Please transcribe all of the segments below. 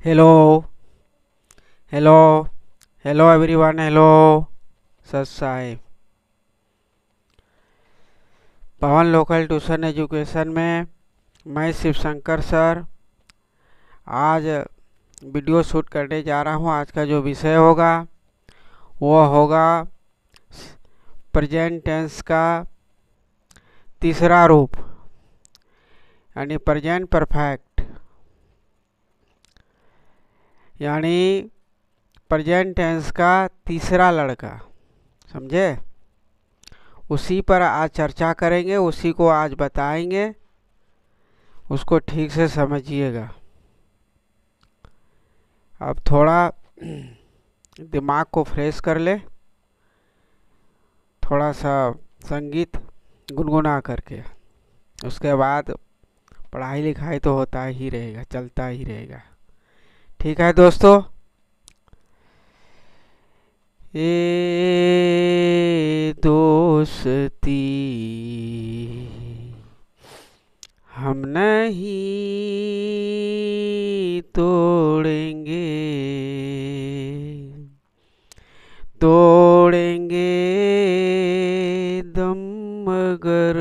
Hello hello hello everyone. Hello सत साहेब। पवन local tuition education में मैं शिव शंकर सर आज वीडियो शूट करने जा रहा हूँ। आज का जो विषय होगा वो होगा प्रेजेंट टेंस का तीसरा रूप यानी प्रेजेंट परफेक्ट, यानी प्रेजेंट टेंस का तीसरा लड़का। समझे? उसी पर आज चर्चा करेंगे, उसी को आज बताएंगे, उसको ठीक से समझिएगा। अब थोड़ा दिमाग को फ्रेश कर ले, थोड़ा सा संगीत गुनगुना करके, उसके बाद पढ़ाई लिखाई तो होता ही रहेगा, चलता ही रहेगा। ठीक है दोस्तों? ये दोस्ती हम नहीं तोड़ेंगे, तोड़ेंगे दम मगर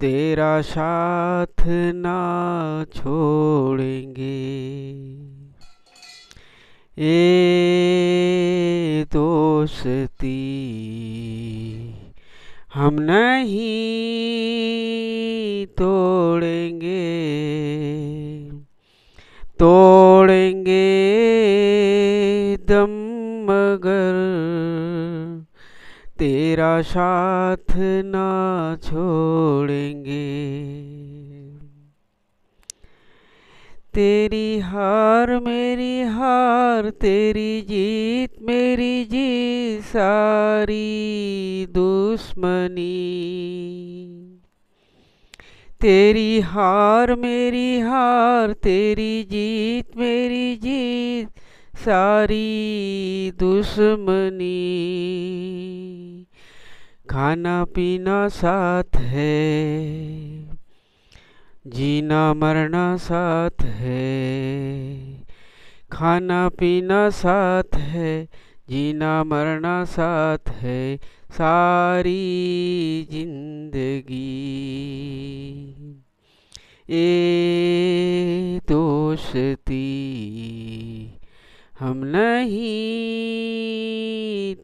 तेरा साथ ना छोड़ेंगे। ये दोस्ती हम नहीं तोड़ेंगे, तोड़ेंगे दम मगर तेरा साथ ना छोड़ेंगे। तेरी हार मेरी हार, तेरी जीत मेरी जीत, सारी दुश्मनी। तेरी हार मेरी हार, तेरी जीत मेरी जीत, सारी दुश्मनी। खाना पीना साथ है, जीना मरना साथ है। खाना पीना साथ है, जीना मरना साथ है, सारी जिंदगी। ये दोस्ती हम नहीं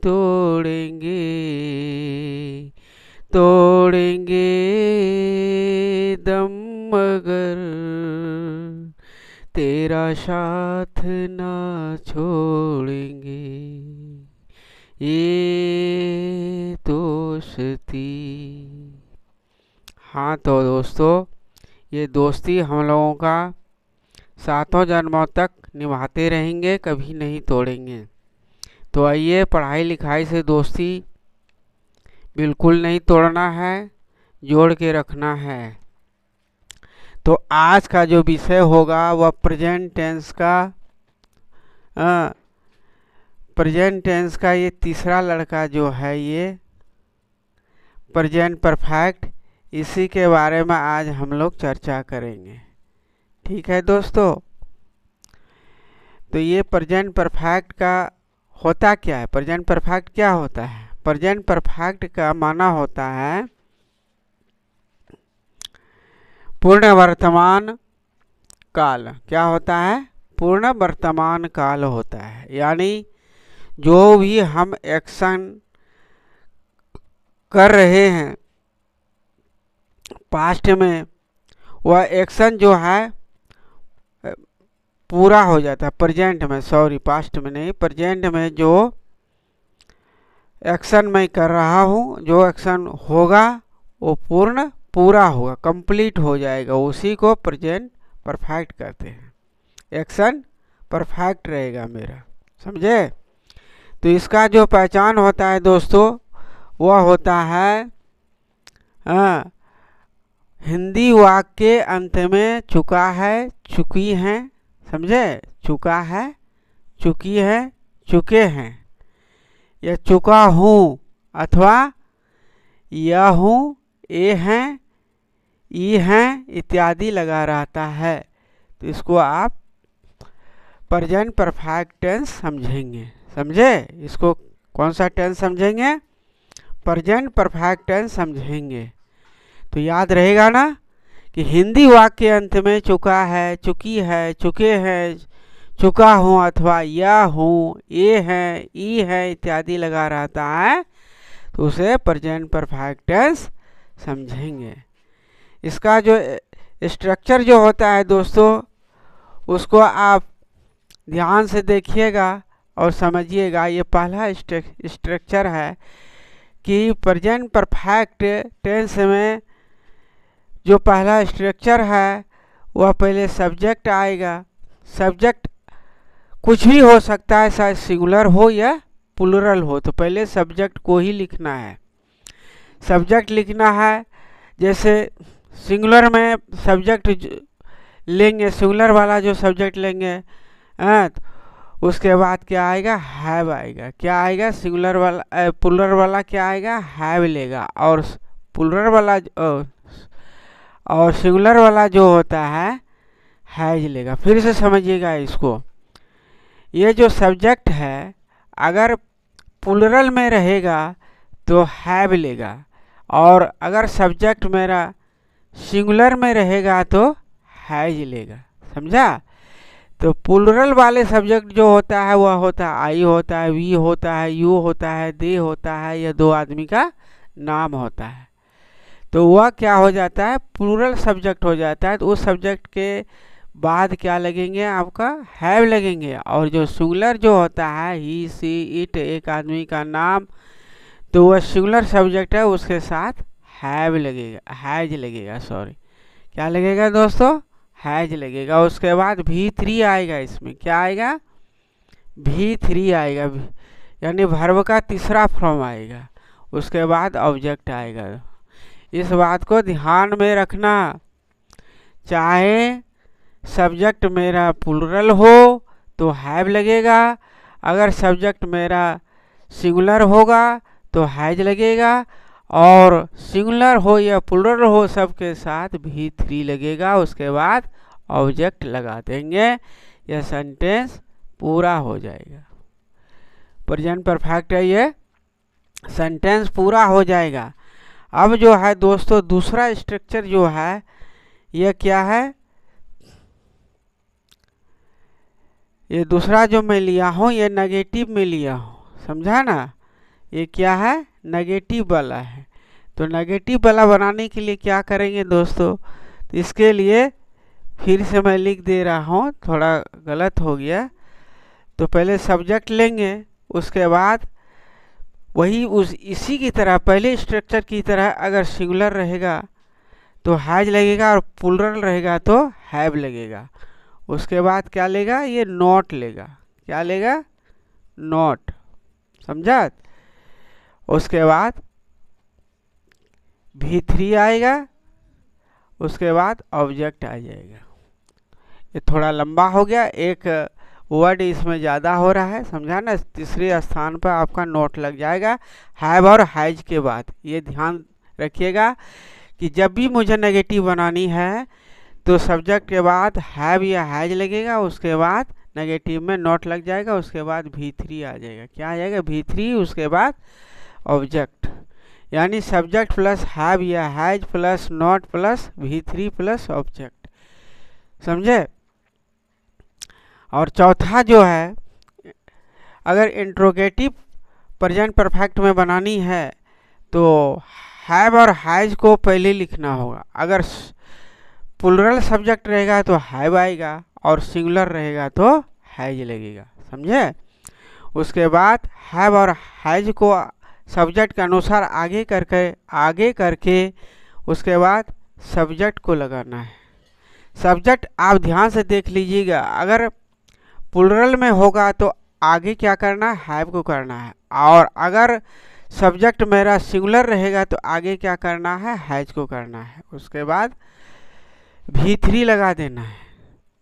तोड़ेंगे, तोड़ेंगे दम मगर तेरा साथ ना छोड़ेंगे। ये दोस्ती। हाँ तो दोस्तों, ये दोस्ती हम लोगों का सातों जन्मों तक निभाते रहेंगे, कभी नहीं तोड़ेंगे। तो आइए, पढ़ाई लिखाई से दोस्ती बिल्कुल नहीं तोड़ना है, जोड़ के रखना है। तो आज का जो विषय होगा वह प्रेजेंट टेंस का प्रेजेंट टेंस का ये तीसरा लड़का जो है, ये प्रेजेंट परफेक्ट, इसी के बारे में आज हम लोग चर्चा करेंगे। ठीक है दोस्तों? तो ये प्रेजेंट परफेक्ट का होता क्या है? प्रेजेंट परफेक्ट क्या होता है? प्रेजेंट परफेक्ट का माना होता है पूर्ण वर्तमान काल। क्या होता है? पूर्ण वर्तमान काल होता है। यानी जो भी हम एक्शन कर रहे हैं पास्ट में, वह एक्शन जो है पूरा हो जाता है प्रेजेंट में। सॉरी, पास्ट में नहीं, प्रेजेंट में जो एक्शन मैं कर रहा हूँ, जो एक्शन होगा वो पूरा होगा, कंप्लीट हो जाएगा। उसी को प्रेजेंट परफेक्ट कहते हैं। एक्शन परफेक्ट रहेगा मेरा। समझे? तो इसका जो पहचान होता है दोस्तों, वह होता है हिंदी वाक्य के अंत में चुका है, चुकी हैं। समझे? चुका है, चुकी है, चुके हैं, या चुका हूँ, अथवा यह हूँ, ये हैं, ई हैं इत्यादि लगा रहता है। तो इसको आप प्रेजेंट परफेक्ट टेंस समझेंगे। समझे? इसको कौन सा टेंस समझेंगे? प्रेजेंट परफेक्ट टेंस समझेंगे। तो याद रहेगा ना कि हिंदी वाक्य के अंत में चुका है, चुकी है, चुके हैं, चुका हूँ अथवा या हूँ, ये है, ई है इत्यादि लगा रहता है तो उसे प्रेजेंट परफेक्ट टेंस समझेंगे। इसका जो स्ट्रक्चर जो होता है दोस्तों उसको आप ध्यान से देखिएगा और समझिएगा। ये पहला स्ट्रक्चर है कि प्रेजेंट परफेक्ट टेंस में जो पहला स्ट्रक्चर है वह पहले सब्जेक्ट आएगा। सब्जेक्ट कुछ भी हो सकता है, चाहे सिंगुलर हो या प्लूरल हो, तो पहले सब्जेक्ट को ही लिखना है। सब्जेक्ट लिखना है, जैसे सिंगुलर में सब्जेक्ट लेंगे, सिंगुलर वाला जो सब्जेक्ट लेंगे तो उसके बाद क्या आएगा? हैव आएगा। क्या आएगा? सिंगुलर वाला प्लूरल वाला क्या आएगा? हैव लेगा। और प्लूरल वाला और सिंगुलर वाला जो होता है हैज लेगा। फिर से समझिएगा इसको। ये जो सब्जेक्ट है अगर प्लूरल में रहेगा तो हैव लेगा, और अगर सब्जेक्ट मेरा सिंगुलर में रहेगा तो हैज लेगा। समझा? तो प्लूरल वाले सब्जेक्ट जो होता है वह होता है आई होता है, वी होता है, यू होता है, दे होता है, या दो आदमी का नाम होता है। तो वह क्या हो जाता है? प्लूरल सब्जेक्ट हो जाता है। तो उस सब्जेक्ट के बाद क्या लगेंगे? आपका हैव लगेंगे। और जो सिंगुलर जो होता है ही, सी, इट, एक आदमी का नाम, तो वह सिंगुलर सब्जेक्ट है, उसके साथ हैव लगेगा, हैज लगेगा, सॉरी क्या लगेगा दोस्तों? हैज लगेगा। उसके बाद V3 आएगा। इसमें क्या आएगा? V3 आएगा, यानी वर्ब का तीसरा फॉर्म आएगा। उसके बाद ऑब्जेक्ट आएगा। इस बात को ध्यान में रखना, चाहे सब्जेक्ट मेरा प्लूरल हो तो हैव लगेगा, अगर सब्जेक्ट मेरा सिंगुलर होगा तो हैज लगेगा, और सिंगुलर हो या प्लूरल हो सबके साथ V3 लगेगा। उसके बाद ऑब्जेक्ट लगा देंगे, यह सेंटेंस पूरा हो जाएगा। प्रेजेंट परफेक्ट है, ये सेंटेंस पूरा हो जाएगा। अब जो है दोस्तों दूसरा स्ट्रक्चर जो है यह क्या है? ये दूसरा जो मैं लिया हूँ ये नेगेटिव में लिया हूँ। समझा ना? ये क्या है? नेगेटिव वाला है। तो नेगेटिव वाला बनाने के लिए क्या करेंगे दोस्तों? तो इसके लिए फिर से मैं लिख दे रहा हूँ, थोड़ा गलत हो गया। तो पहले सब्जेक्ट लेंगे, उसके बाद वही इसी की तरह पहले स्ट्रक्चर की तरह अगर सिंगुलर रहेगा तो हैज लगेगा, और प्लूरल रहेगा तो हैव लगेगा। उसके बाद क्या लेगा? ये नॉट लेगा। क्या लेगा? नॉट। समझा? उसके बाद V3 आएगा, उसके बाद ऑब्जेक्ट आ जाएगा। ये थोड़ा लंबा हो गया, एक वर्ड इसमें ज़्यादा हो रहा है। समझा ना? तीसरे स्थान पर आपका नोट लग जाएगा हैव और हैज के बाद। ये ध्यान रखिएगा कि जब भी मुझे नेगेटिव बनानी है तो सब्जेक्ट के बाद हैव या हैज लगेगा, उसके बाद नेगेटिव में नोट लग जाएगा, उसके बाद V3 आ जाएगा। क्या आ जाएगा? V3। उसके बाद ऑब्जेक्ट, यानी सब्जेक्ट प्लस हैव या has plus not plus V3 plus object. समझे? और चौथा जो है, अगर इंट्रोगेटिव प्रेजेंट परफेक्ट में बनानी है तो हैव और हैज को पहले लिखना होगा। अगर प्लूरल सब्जेक्ट रहेगा तो हैव आएगा, और सिंगुलर रहेगा तो हैज लगेगा। समझे? उसके बाद हैव और हैज को सब्जेक्ट के अनुसार आगे करके उसके बाद सब्जेक्ट को लगाना है। सब्जेक्ट आप ध्यान से देख लीजिएगा, अगर प्लूरल में होगा तो आगे क्या करना है? हैव को करना है, और अगर सब्जेक्ट मेरा सिंगुलर रहेगा तो आगे क्या करना है? हैज को करना है। उसके बाद V3 लगा देना है।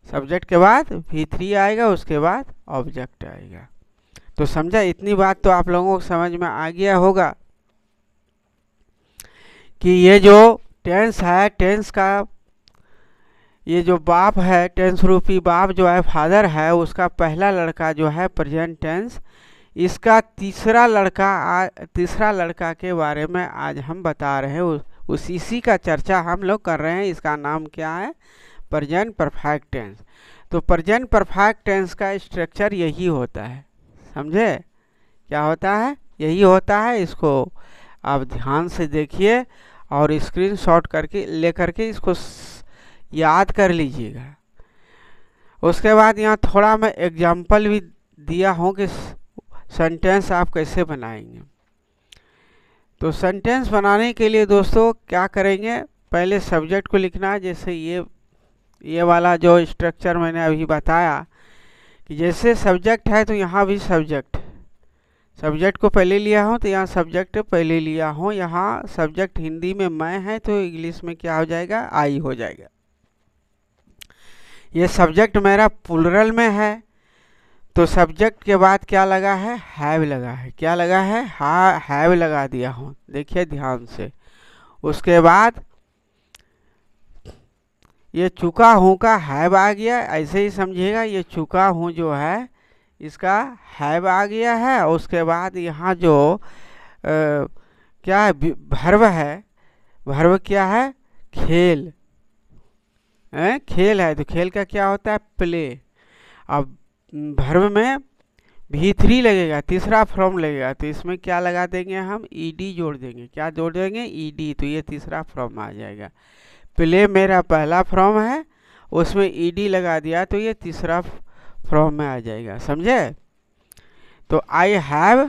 सब्जेक्ट के बाद V3 आएगा, उसके बाद ऑब्जेक्ट आएगा। तो समझा? इतनी बात तो आप लोगों को समझ में आ गया होगा कि ये जो टेंस है, टेंस का ये जो बाप है, टेंस रूपी बाप जो है, फादर है, उसका पहला लड़का जो है प्रेजेंट टेंस, इसका तीसरा लड़का के बारे में आज हम बता रहे हैं। इसी का चर्चा हम लोग कर रहे हैं। इसका नाम क्या है? Present perfect tense. तो प्रेजेंट परफेक्ट टेंस का स्ट्रक्चर यही होता है, समझे? क्या होता है? यही होता है। इसको आप ध्यान से देखिए और स्क्रीनशॉट करके लेकर के इसको याद कर लीजिएगा। उसके बाद यहाँ थोड़ा मैं एग्जाम्पल भी दिया हूँ कि सेंटेंस आप कैसे बनाएंगे। तो सेंटेंस बनाने के लिए दोस्तों क्या करेंगे? पहले सब्जेक्ट को लिखना है। जैसे ये वाला जो स्ट्रक्चर मैंने अभी बताया कि जैसे सब्जेक्ट है तो यहाँ भी सब्जेक्ट को पहले लिया हूँ, तो यहाँ सब्जेक्ट पहले लिया हूँ। यहाँ सब्जेक्ट हिंदी में मैं है तो इंग्लिश में क्या हो जाएगा? आई हो जाएगा। ये सब्जेक्ट मेरा प्लूरल में है तो सब्जेक्ट के बाद क्या लगा है? हैव लगा है। क्या लगा है? हैव लगा दिया हूँ। देखिए ध्यान से। उसके बाद ये चुका हूँ का हैव आ गया, ऐसे ही समझिएगा। ये चुका हूँ जो है इसका हैव आ गया है। उसके बाद यहाँ जो क्या है? वर्ब है। वर्ब क्या है? खेल खेल है तो खेल का क्या होता है? प्ले। अब वर्ब में V3 लगेगा, तीसरा फॉर्म लगेगा, तो इसमें क्या लगा देंगे? हम ईडी जोड़ देंगे। क्या जोड़ देंगे? ईडी। तो ये तीसरा फॉर्म आ जाएगा। प्ले मेरा पहला फॉर्म है, उसमें ईडी लगा दिया तो ये तीसरा फॉर्म में आ जाएगा। समझे? तो आई हैव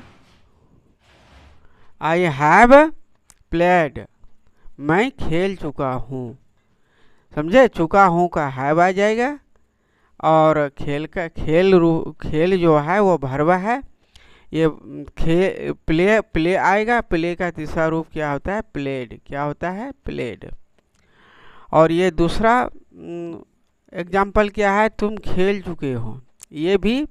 प्लेड, मैं खेल चुका हूँ। समझे? चुका हूँ का हैव आ जाएगा और खेल जो है वो वर्ब है। ये प्ले आएगा। प्ले का तीसरा रूप क्या होता है? प्लेड। क्या होता है? प्लेड। और ये दूसरा एग्जाम्पल क्या है? तुम खेल चुके हो। ये भी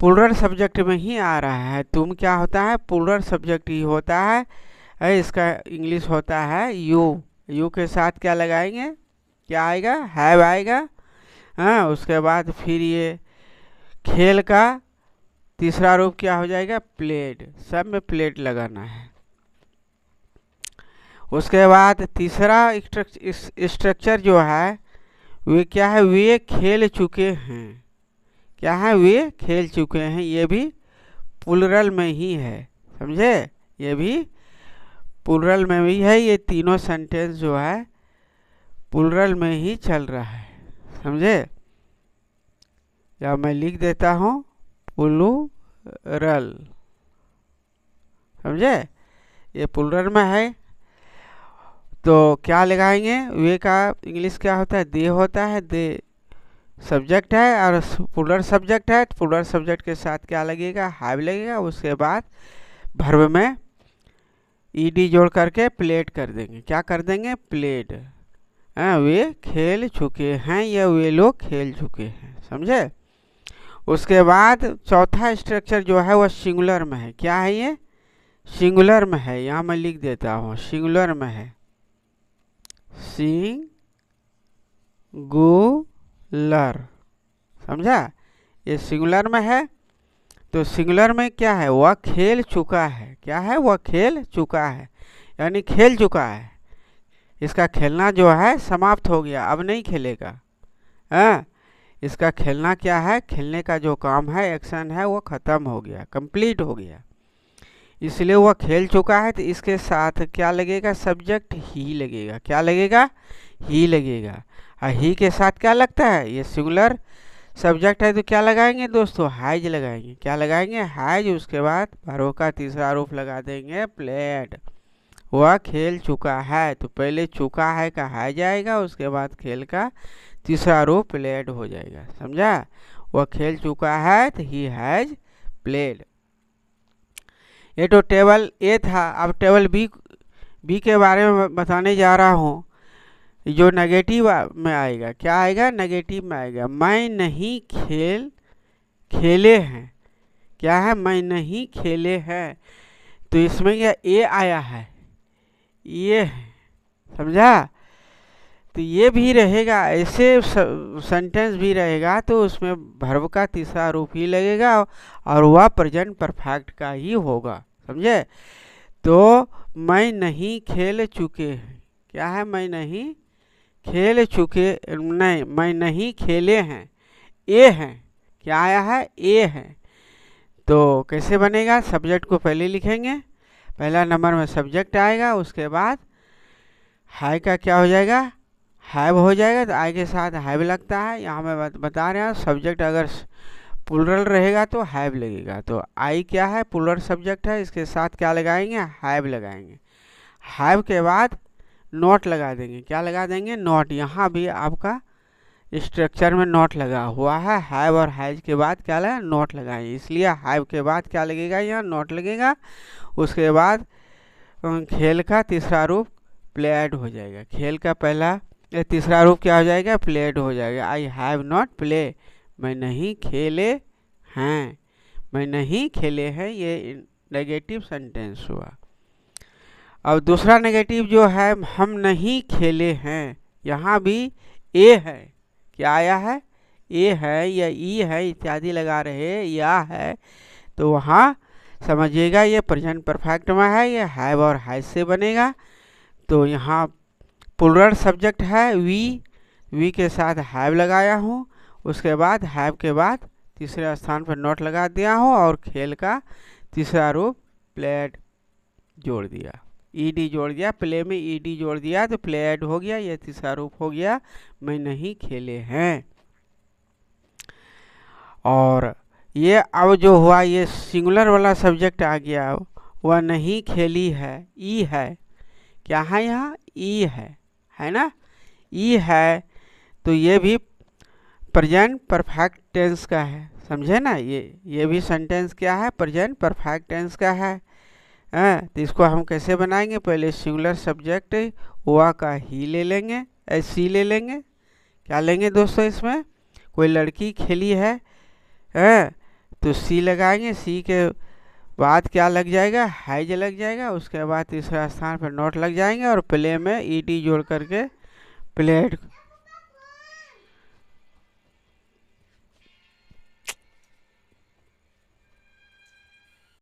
प्लूरल सब्जेक्ट में ही आ रहा है। तुम क्या होता है? प्लूरल सब्जेक्ट ही होता है। इसका इंग्लिश होता है यू के साथ क्या लगाएंगे? क्या आएगा? हैव आएगा। हाँ, उसके बाद फिर ये खेल का तीसरा रूप क्या हो जाएगा? प्लेड। सब में प्लेड लगाना है। उसके बाद तीसरा स्ट्रक्चर जो है वे क्या है? वे खेल चुके हैं। क्या है? वे खेल चुके हैं। ये भी प्लूरल में ही है। समझे? ये भी प्लूरल में भी है। ये तीनों सेंटेंस जो है प्लूरल में ही चल रहा है। समझे? या मैं लिख देता हूँ प्लूरल। समझे? ये प्लूरल में है तो क्या लगाएंगे? वे का इंग्लिश क्या होता है? दे होता है। दे सब्जेक्ट है और प्लूरल सब्जेक्ट है। प्लूरल सब्जेक्ट के साथ क्या लगेगा? हैव लगेगा। उसके बाद वर्ब में ईडी जोड़ करके प्लेड कर देंगे। क्या कर देंगे? प्लेड। वे खेल चुके हैं या वे लोग खेल चुके हैं। समझे? उसके बाद चौथा स्ट्रक्चर जो है वह सिंगुलर में है। क्या है? ये सिंगुलर में है। यहाँ मैं लिख देता हूँ सिंगुलर में है। सिंगुलर। समझा? ये सिंगुलर में है तो सिंगुलर में क्या है? वह खेल चुका है। क्या है? वह खेल चुका है, यानी खेल चुका है। इसका खेलना जो है समाप्त हो गया, अब नहीं खेलेगा। इसका खेलना क्या है? खेलने का जो काम है, एक्शन है, वो खत्म हो गया, कंप्लीट हो गया, इसलिए वह खेल चुका है। तो इसके साथ क्या लगेगा? सब्जेक्ट ही लगेगा। क्या लगेगा? ही लगेगा। ही के साथ क्या लगता है? ये सिंगुलर सब्जेक्ट है तो क्या लगाएंगे दोस्तों? हैज लगाएंगे। क्या लगाएंगे? हैज। उसके बाद वर्ब का तीसरा रूप लगा देंगे प्लेड। वह खेल चुका है तो पहले चुका है का हैज आएगा, उसके बाद खेल का तीसरा रूप प्लेड हो जाएगा। समझा? वह खेल चुका है तो ही हैज प्लेड। ये तो टेबल ए था। अब टेबल बी के बारे में बताने जा रहा हूँ। जो नेगेटिव में आएगा, क्या आएगा? नेगेटिव में आएगा। मैं नहीं खेले हैं। क्या है? मैं नहीं खेले हैं। तो इसमें क्या ए आया है? ये है। समझा? तो तो ये भी रहेगा, ऐसे सेंटेंस भी रहेगा तो उसमें वर्ब का तीसरा रूप ही लगेगा और वह प्रेजेंट परफेक्ट का ही होगा, समझे। तो मैं नहीं खेल चुके हैं, क्या है, मैं नहीं खेल चुके, नहीं मैं नहीं खेले हैं, ए है, क्या आया है, ए है। तो कैसे बनेगा, सब्जेक्ट को पहले लिखेंगे, पहला नंबर में सब्जेक्ट आएगा, उसके बाद हाय का क्या हो जाएगा, हैव हो जाएगा। तो आई के साथ हैव लगता है, यहाँ मैं बता रहा हूँ सब्जेक्ट अगर प्लूरल रहेगा तो हैव लगेगा। तो आई क्या है, प्लूरल सब्जेक्ट है, इसके साथ क्या लगाएंगे, हैव लगाएंगे। हैव के बाद नॉट लगा देंगे, क्या लगा देंगे, नॉट। यहाँ भी आपका स्ट्रक्चर में नॉट लगा हुआ है, हैव और हैज के बाद क्या लगा, नॉट लगाएंगे, इसलिए हैव के बाद क्या लगेगा, यहाँ नॉट लगेगा। उसके बाद खेल का तीसरा रूप प्लेड हो जाएगा, खेल का पहला तीसरा रूप क्या हो जाएगा, प्लेड हो जाएगा। आई हैव नॉट प्ले, मैं नहीं खेले हैं, मैं नहीं खेले हैं, ये नेगेटिव सेंटेंस हुआ। अब दूसरा नेगेटिव जो है, हम नहीं खेले हैं, यहाँ भी ए है, क्या आया है, ए है या ई है इत्यादि लगा रहे, या है, तो वहाँ समझिएगा ये प्रेजेंट परफेक्ट में है, ये हैव और हैज से बनेगा। तो यहाँ प्लूरल सब्जेक्ट है वी के साथ हैव लगाया हूँ, उसके बाद हैव के बाद तीसरे स्थान पर नॉट लगा दिया हूँ और खेल का तीसरा रूप प्लेड जोड़ दिया, ईडी जोड़ दिया, प्ले में ईडी जोड़ दिया तो प्लेड हो गया, ये तीसरा रूप हो गया, मैं नहीं खेले हैं। और ये अब जो हुआ, ये सिंगुलर वाला सब्जेक्ट आ गया, वह नहीं खेली है, ई है, क्या है यहाँ, ई है ना, ई है। तो ये भी प्रेजेंट परफेक्ट टेंस का है, समझे ना, ये भी सेंटेंस क्या है, प्रेजेंट परफेक्ट टेंस का है। तो इसको हम कैसे बनाएंगे, पहले सिंगुलर सब्जेक्ट हुआ का ही ले लेंगे, सी ले लेंगे, क्या लेंगे दोस्तों, इसमें कोई लड़की खेली है, तो सी लगाएंगे, सी के बाद क्या लग जाएगा, हैज लग जाएगा, उसके बाद तीसरा स्थान पर नॉट लग जाएंगे और प्ले में ईडी जोड़ करके प्लेड